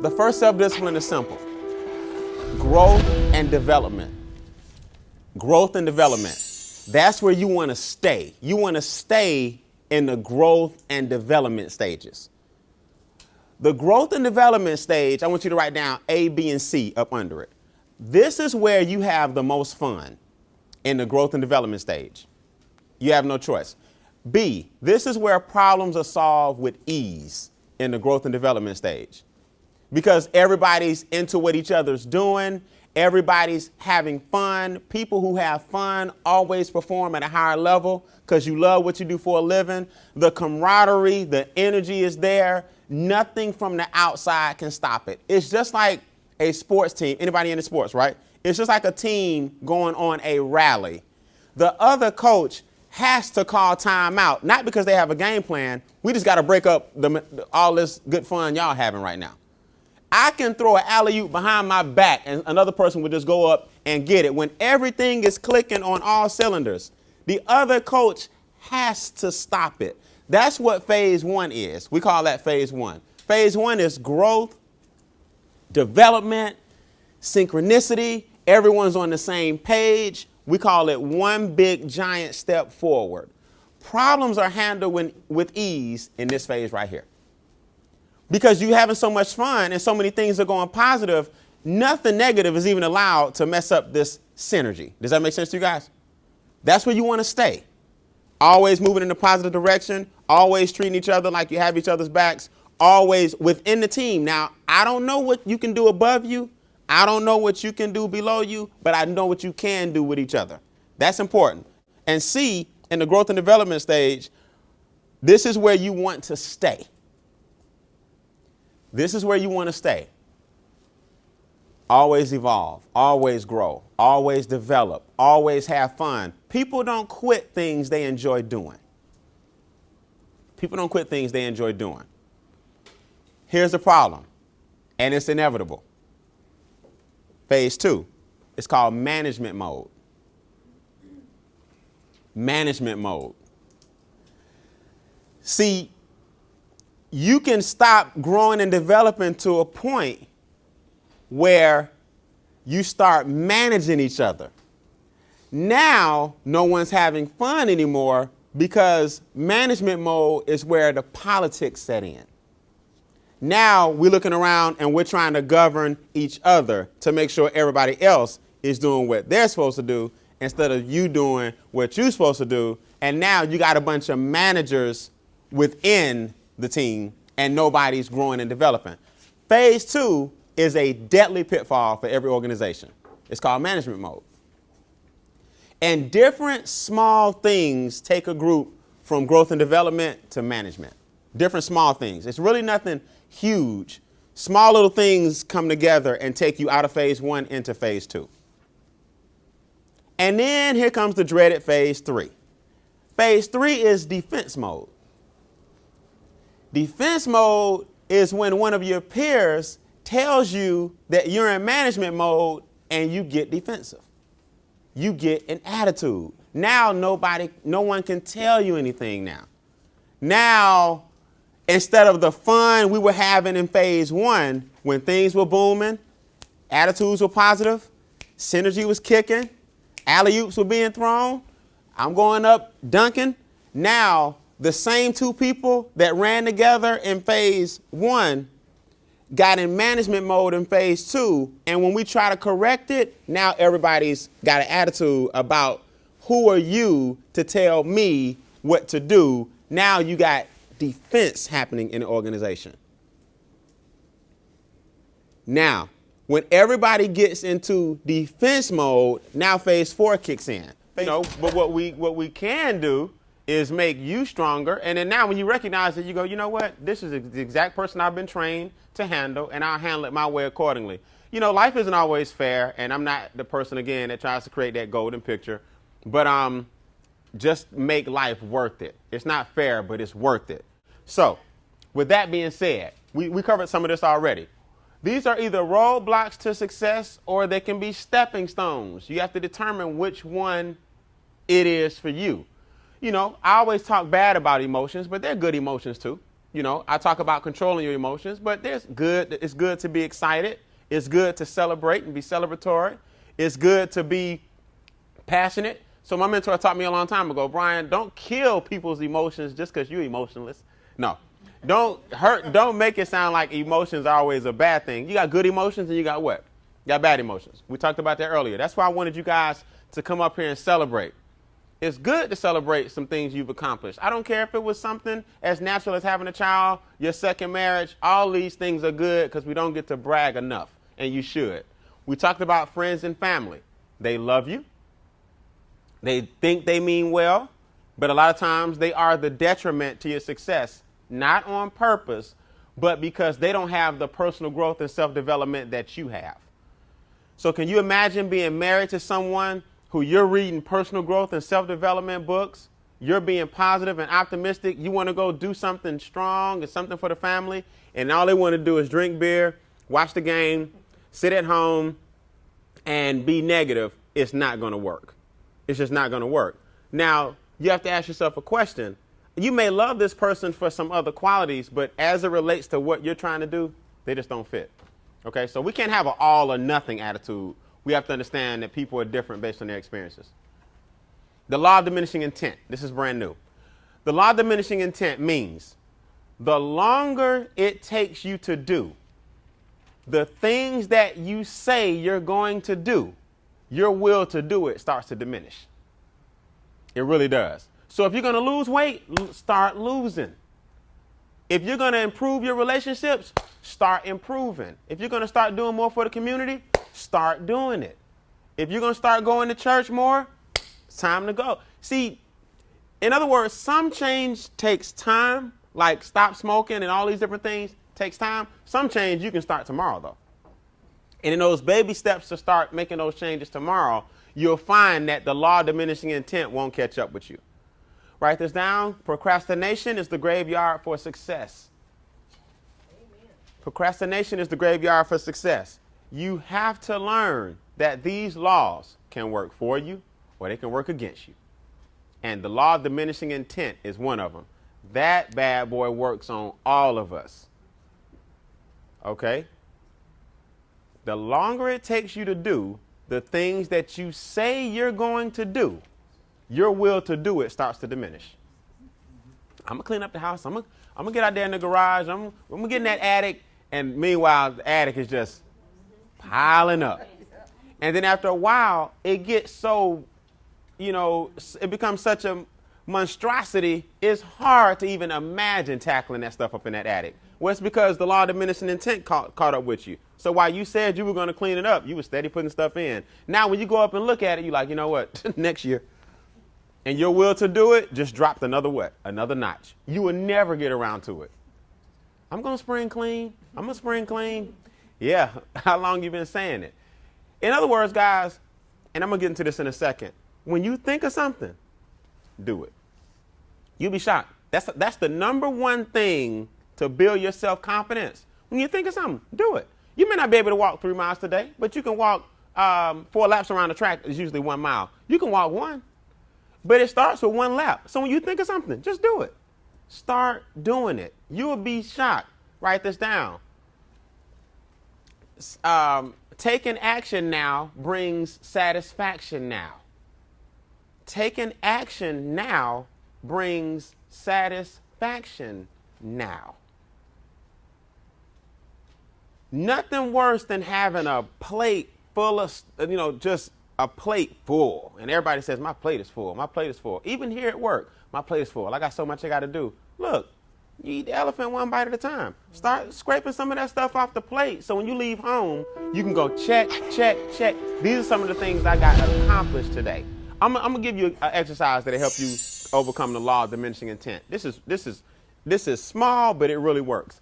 The first self-discipline is simple. Growth and development. Growth and development. That's where you want to stay. You want to stay in the growth and development stages. The growth and development stage, I want you to write down A, B, and C up under it. This is where you have the most fun, in the growth and development stage. You have no choice. B, this is where problems are solved with ease, in the growth and development stage. Because everybody's into what each other's doing. Everybody's having fun. People who have fun always perform at a higher level because you love what you do for a living. The camaraderie, the energy is there. Nothing from the outside can stop it. It's just like a sports team. Anybody into sports, right? It's just like a team going on a rally. The other coach has to call timeout, not because they have a game plan. We just got to break up all this good fun y'all having right now. I can throw an alley-oop behind my back and another person would just go up and get it. When everything is clicking on all cylinders, the other coach has to stop it. That's what phase one is. We call that phase one. Phase one is growth, development, synchronicity. Everyone's on the same page. We call it one big giant step forward. Problems are handled with ease in this phase right here. Because you're having so much fun and so many things are going positive, nothing negative is even allowed to mess up this synergy. Does that make sense to you guys? That's where you want to stay. Always moving in a positive direction, always treating each other like you have each other's backs, always within the team. Now, I don't know what you can do above you. I don't know what you can do below you, but I know what you can do with each other. That's important. And C, in the growth and development stage, this is where you want to stay. This is where you want to stay. Always evolve, always grow, always develop, always have fun. People don't quit things they enjoy doing. People don't quit things they enjoy doing. Here's the problem, and it's inevitable. Phase two, it's called management mode. Management mode. See, you can stop growing and developing to a point where you start managing each other. Now, no one's having fun anymore because management mode is where the politics set in. Now we're looking around and we're trying to govern each other to make sure everybody else is doing what they're supposed to do instead of you doing what you're supposed to do. And now you got a bunch of managers within the team and nobody's growing and developing. Phase two is a deadly pitfall for every organization. It's called management mode. And different small things take a group from growth and development to management. Different small things. It's really nothing huge. Small little things come together and take you out of phase one into phase two. And then here comes the dreaded phase three. Phase three is defense mode. Defense mode is when one of your peers tells you that you're in management mode and you get defensive. You get an attitude. Now no one can tell you anything now. Now, instead of the fun we were having in phase one, when things were booming, attitudes were positive, synergy was kicking, alley-oops were being thrown, I'm going up dunking. Now, the same two people that ran together in phase one got in management mode in phase two. And when we try to correct it, now everybody's got an attitude about who are you to tell me what to do. Now you got defense happening in the organization. Now, when everybody gets into defense mode, now phase four kicks in. But what we can do is make you stronger. And then now when you recognize it, you go, you know what? This is the exact person I've been trained to handle, and I'll handle it my way accordingly. You know, life isn't always fair, and I'm not the person, again, that tries to create that golden picture. But just make life worth it. It's not fair, but it's worth it. So with that being said, we covered some of this already. These are either roadblocks to success or they can be stepping stones. You have to determine which one it is for you. You know, I always talk bad about emotions, but they're good emotions too. I talk about controlling your emotions, but it's good to be excited. It's good to celebrate and be celebratory. It's good to be passionate. So my mentor taught me a long time ago, Brian, don't kill people's emotions just because you're emotionless. No. Don't make it sound like emotions are always a bad thing. You got good emotions and you got what? You got bad emotions. We talked about that earlier. That's why I wanted you guys to come up here and celebrate. It's good to celebrate some things you've accomplished. I don't care if it was something as natural as having a child, your second marriage. All these things are good because we don't get to brag enough, and you should. We talked about friends and family. They love you. They think they mean well, but a lot of times they are the detriment to your success, not on purpose, but because they don't have the personal growth and self-development that you have. So can you imagine being married to someone who you're reading personal growth and self-development books, you're being positive and optimistic, you want to go do something strong and something for the family, and all they want to do is drink beer, watch the game, sit at home, and be negative? It's not going to work. It's just not going to work. Now, you have to ask yourself a question. You may love this person for some other qualities, but as it relates to what you're trying to do, they just don't fit. Okay, so we can't have an all or nothing attitude. We have to understand that people are different based on their experiences. The law of diminishing intent. This is brand new. The law of diminishing intent means the longer it takes you to do the things that you say you're going to do, your will to do it starts to diminish. It really does. So if you're going to lose weight, start losing. If you're going to improve your relationships, start improving. If you're going to start doing more for the community, start doing it. If you're going to start going to church more, it's time to go. See, in other words, some change takes time, like stop smoking and all these different things takes time. Some change you can start tomorrow, though. And in those baby steps to start making those changes tomorrow, you'll find that the law of diminishing intent won't catch up with you. Write this down. Procrastination is the graveyard for success. Amen. Procrastination is the graveyard for success. You have to learn that these laws can work for you or they can work against you. And the law of diminishing intent is one of them. That bad boy works on all of us. Okay? The longer it takes you to do the things that you say you're going to do, your will to do it starts to diminish. I'm going to clean up the house. I'm going to get out there in the garage. I'm going to get in that attic. And meanwhile, the attic is just piling up. And then after a while, it gets so, it becomes such a monstrosity. It's hard to even imagine tackling that stuff up in that attic. Well, it's because the law of diminishing intent caught up with you. So while you said you were going to clean it up, you were steady putting stuff in. Now, when you go up and look at it, you're like, you know what, next year. And your will to do it just dropped another notch. You will never get around to it. I'm going to spring clean. I'm going to spring clean. Yeah, how long you been saying it? In other words, guys, and I'm going to get into this in a second. When you think of something, do it. You'll be shocked. That's the number one thing to build your self-confidence. When you think of something, do it. You may not be able to walk 3 miles today, but you can walk 4 laps around the track. It's usually 1 mile. You can walk 1. But it starts with 1 lap. So when you think of something, just do it. Start doing it. You will be shocked. Write this down. Taking action now brings satisfaction now. Taking action now brings satisfaction now. Nothing worse than having a plate full of, just a plate full. And everybody says, my plate is full. My plate is full. Even here at work, my plate is full. I got so much I got to do. Look, you eat the elephant one bite at a time. Start scraping some of that stuff off the plate. So when you leave home, you can go check, check, check. These are some of the things I got accomplished today. I'm going to give you an exercise that'll help you overcome the law of diminishing intent. This is small, but it really works.